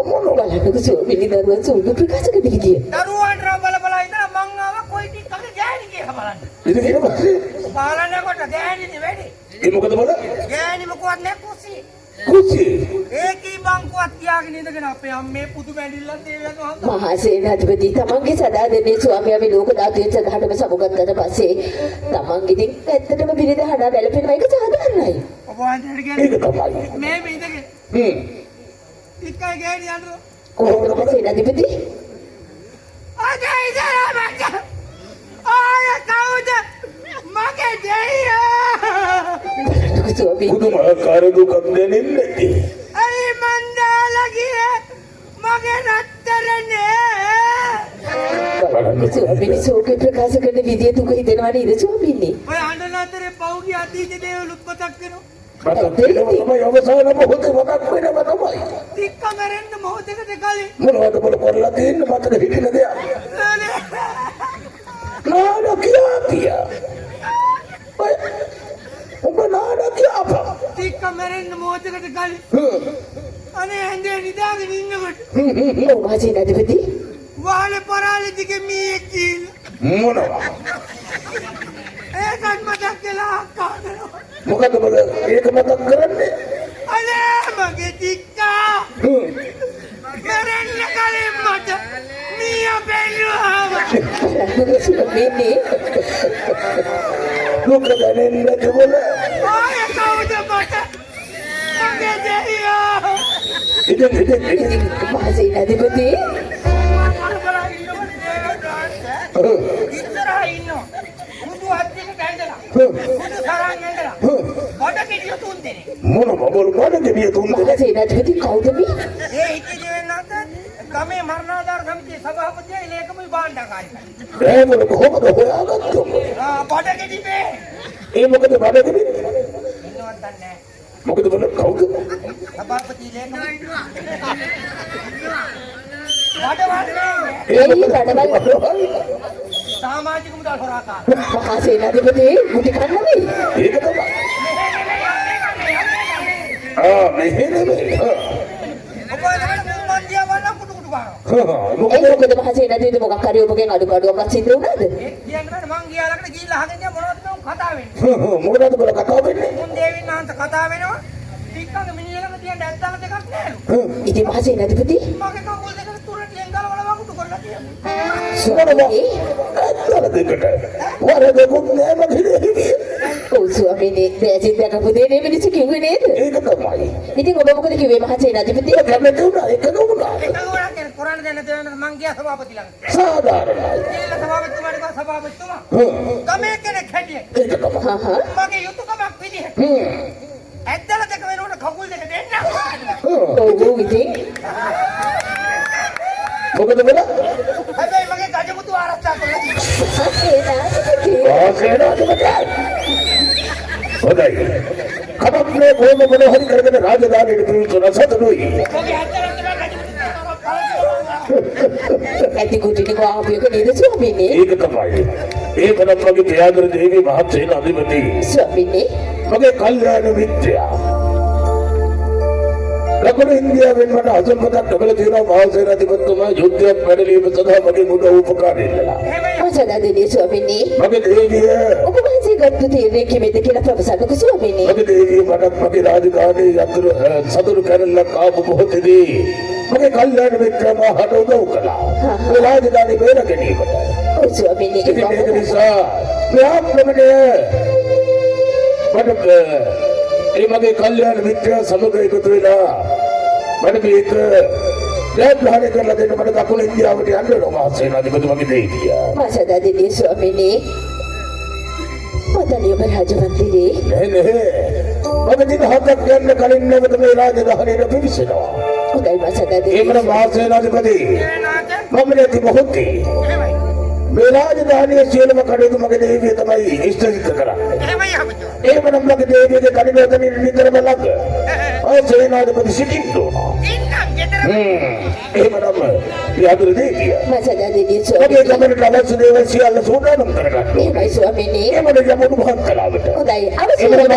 මොන බලන්නක ස්වාමීනි දරුවන් සූදු ප්‍රකාශ කරන විදිය. දරුවන්ට බල ඉඳලා මං ආව කොයි ටිකක ගෑණි කියලා බලන්න. ඉතින් ඊට පස්සේ බලනකොට ගෑණිනේ වැඩි. ඒ මොකද බල? ගෑණි මොකවත් නැහැ කුසි. කුසි. ඒකී බංකුවක් තියාගෙන ඉඳගෙන අපේ අම්මේ පුදු බැඳිල්ලක් දේවයන් වහන්සේ. මහා සේනාධිපති තමන්ගේ සදාදෙනේ ස්වාමියා මේ ලෝක ධාතුවේ සදාටම සමුගත්තට පස්සේ තමන් ඉතින් ඇත්තටම බිරිඳ හදා බැලපෙනවා ඒක සාධාරණයි. ඔබ වහන්සේට කියන්නේ ඒක තමයි. මේ ඉඳගෙන. ඉක්කයි ගෑණි යනවා. කොහොමද මහා සේනාධිපති? අනේ ඉතලා මට. ආය කවුද? මගේ දෙයියා. පුදුමාකාර දුකක් දැනෙන්නේ. අයි මන්දාලා ගියේ මගේ රත්තරනේ. ස්වාමීනි සෝකේ ප්‍රකාශ කරන විදිය දුක හිතෙනවා නේද ස්වාමීනි? ඔය අඬන අතරේ පෞගේ අතීත දේවලුත් මතක් වෙනවා. මතක් වෙනවා තමයි අවසාන මොහොතේ මතක් වෙනවා තමයි. තික්ක මරන්න මොහොතකට කලින් මොනවද බල කරලා තියෙන්නේ මතක හිටින දෙයක්. නාඩකියා. ඔබ නාඩකියා. තික්ක මරන්න මොහොතකට කලින් අනේ ඇඳේ නිදාගෙන ඉන්නකොට මහා සේනාධිපති වාලේ පරාලේ දිගේ මීයක් කියලා මොනවා? ඒකත් මතක් වෙලා අක්කානවා. මොකද බල ඒක මතක් කරන්නේ? අනේ මගේ තික්කා මරන්න කලින් මට මීයා බැලුවා. ස්වාමීනි දුක දැනෙන්නේ බල. ආය කවුද මට මගේ දෙයියා. ඉතින් මහා සේනාධිපති ඉස්සරහා ඉන්නවා. මුදු හත්තික බැඳලා. මුදු සරන් ඇඳලා. බඩ තුන් දෙනෙක්. මොන බබල් බඩ තුන් ඒ දෙනෙක්. හිතේ දෙවෙන්නත් ගමේ මරණාධාර සමිතියේ සභාපතියි ලේකමුයි භාණ්ඩාකාරී. ඒ මොන කොහොමද හොයාගත්තේ? බඩ ගෙඩිපේ. ඒ මොකද බඩගිනි? ඉන්නවත් නැහැ. මොකද බල කවුද? සභාපති ලේකමුයි. බඩවල් ඒ බඩවල් සමාජික මුදල් හොරාකාර. මහා සේනාධිපති මුටි කන්නනේ. ඒක තමයි. මෙහෙම. ඔබ ළඟ මන්දියා වන්න කුඩු කුඩු ගන්නවා. මොකද මහා සේනාධිපති මොකක් හරි ඔබගෙන් අඩුපාඩුවක් සිද්ධ වුණාද? ඒ කියන්නේ මං ගියා ළඟට ගිහිල්ලා අහගෙන ඉන්න මොනවද මම කතා වෙන්නේ. මොකද බල කතා වෙන්නේ? මුන් දේවින් වහන්සේ කතා වෙනවා. ටිකක් මිනිහ ළඟ තියෙන ඇත්තම දෙකක් නෑලු. ඉතින් මහා සේනාධිපති මගේ කකුල් දෙක තුරටියෙන් ගලවලා වකුටු කරලා තියෙනවා. සුවරදී ඇත්තද දෙකට. වරදකුත් නෑ මගේ. ඔව් ස්වාමීනි දැසින් දැකපු දේ නේ මිනිස්සු කිව්වේ නේද? ඒක තමයි. ඉතින් ඔබ මොකද කිව්වේ මහා සේනාධිපති? කැමති වුණා ඒක නුඹලා. ඒක ගොඩක් කියන කොරණ දෙන්න දෙන්න මං ගියා සභාපති ළඟට. සාධාරණයි. ගිහලා සභාපතිතුමාට කිව්වා සභාපතිතුමා. ගමේ කෙනෙක් හැටියට. ඒක තමයි. මගේ යුතුයකමක් විදිහට. ඇත්තල දෙක වෙනකොට කකුල් දෙක දෙන්න. ඔව් ඉතින් මොකද බල? හැබැයි මගේ ගජමුතු ආරක්ෂා කරලා තියෙනවා. සේනාධිපති. හොඳයි. කමක්නේ කොහොම මොන හරි කරගෙන රාජධානියට පිවිතුන සතුටුයි. මගේ ඇත්තට ඇති කුටිනේ කොහොමද නේද ස්වාමීනි? ඒක තමයි. ඒක නම් මගේ ප්‍රයාගර දේවී මහත් සේනාධිපති. ස්වාමීනි මගේ කල්යාණ මිත්‍රයා. ලකුණු ඉන්දියාවෙන් මට අසල්පතක් ලැබලා තියෙනවා මහා සේනාධිපතිතුමා යුද්ධයක් වැඩලීම සඳහා මගේ මුද උපකාරය කළා. ආසදාදේ ස්වාමීනි. මගේ දේවිය ඔබ වහන්සේ ගත්ත තීරණය කිමෙද කියලා ප්‍රවසන්නක ස්වාමීනි. මගේ දේවිය මට මගේ රාජධානියේ යතුරු සතුරු කැරල්ලක් ආපු මොහොතේදී මගේ කල්යාණ මිත්‍රයා මහට උදව් කළා. ඒ රාජධානිය බේර ගැනීමට. ඔව් ස්වාමීනි. ඒක නිසා ප්‍රාප්තමනේ මට ඒ මගේ කල්යාණ මිත්‍රයා සමග එකතු වෙලා මට මේක ජයග්‍රහණය කරලා දෙන්න මට දකුණු ඉන්දියාවට යන්න වෙනවා මහා සේනාධිපතිතුමාගේ දෙවිය. මාසදාදී ස්වාමීනි මතලිය රාජමන්ත්‍රී නෑ මම දින හතක් යන්න කලින් නැවත මේ රාජධානියට පිවිසෙනවා. හොඳයි මාසදාදී. ඒකම මහා සේනාධිපති මම නැති මොහොතේ මේ රාජධානියේ සියලුම කටයුතු මගේ දේවිය තමයි ඉෂ්ටසිත කරන්නේ. එහෙම නම් මගේ දේවියගේ කණිනෝදනින් නිතරම ළඟ සේනාධිපති සිටින්න ඕන. එහෙම නම් යාදුර දේවිය මාසදාදී ස්වාමීනි මගේ ගමනට අවශ්‍ය දේවල් සියල්ල සූදානම් කරගන්න. එහෙමයි ස්වාමීනි. එහෙම නම් යමුණු මහත් කලාවට. හොඳයි අවශ්‍ය දේවල්